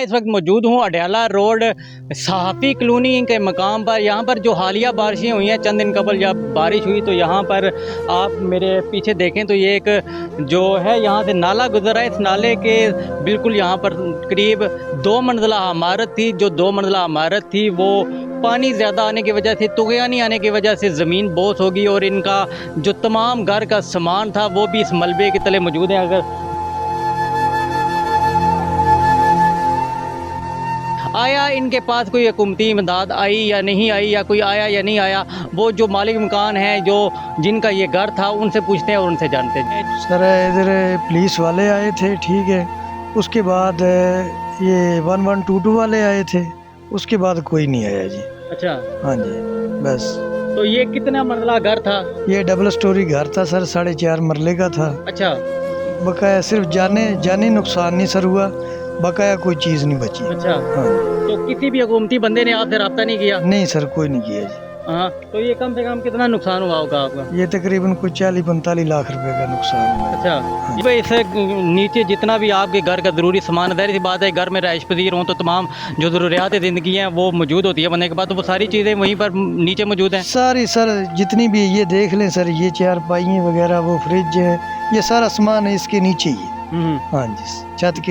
मैं इस वक्त मौजूद हूँ अडयाला रोड सहाफ़ी कॉलोनी के मकाम पर। यहाँ पर जो हालिया बारिशें हुई हैं चंद दिन कबल जब बारिश हुई तो यहाँ पर आप मेरे पीछे देखें तो ये एक जो है यहाँ से नाला गुजरा है। इस नाले के बिल्कुल यहाँ पर करीब 2 मंजिला इमारत थी। जो 2 मंजिला इमारत थी वो पानी ज़्यादा आने की वजह से, तुगयानी आने की वजह से ज़मीन बोस होगी और इनका जो तमाम घर का सामान था वो भी इस मलबे के तले मौजूद है। अगर आया इनके पास कोई हुकूमती इमदाद आई या नहीं आई, या कोई आया या नहीं आया, वो जो मालिक मकान है जो जिनका ये घर था उनसे पूछते हैं और उनसे जानते हैं। सर इधर पुलिस वाले आए थे, ठीक है। उसके बाद ये 1122 वाले आए थे, उसके बाद कोई नहीं आया जी। अच्छा, हाँ जी, बस। तो ये कितना मरला घर था? ये डबल स्टोरी घर था सर, 4.5 मरले का था। अच्छा बकाया सिर्फ जाने नुकसान नहीं सर हुआ, बकाया कोई चीज़ नहीं बची। अच्छा। हाँ, तो किसी भी हुकूमती बंदे ने आपसे रब्ता नहीं किया? नहीं सर, कोई नहीं किया जी। हाँ, तो ये कम से कम कितना नुकसान हुआ होगा आपका? ये तकरीबन कोई 40-45 लाख रुपए का नुकसान हुआ। अच्छा जी भाई, इससे नीचे जितना भी आपके घर का ज़रूरी सामान, ज़ाहिर सी बात है घर में रहायश पजीर हों तो तमाम जो ज़रूरियात ज़िंदगी हैं वो मौजूद होती है बनने के बाद, तो वो सारी चीज़ें वहीं पर नीचे मौजूद हैं। सारी सर जितनी भी ये देख लें सर, ये चारपाइयाँ वगैरह, वो फ्रिज है, ये सारा सामान है इसके नीचे ही है। हाँ जी, छत के नीचे।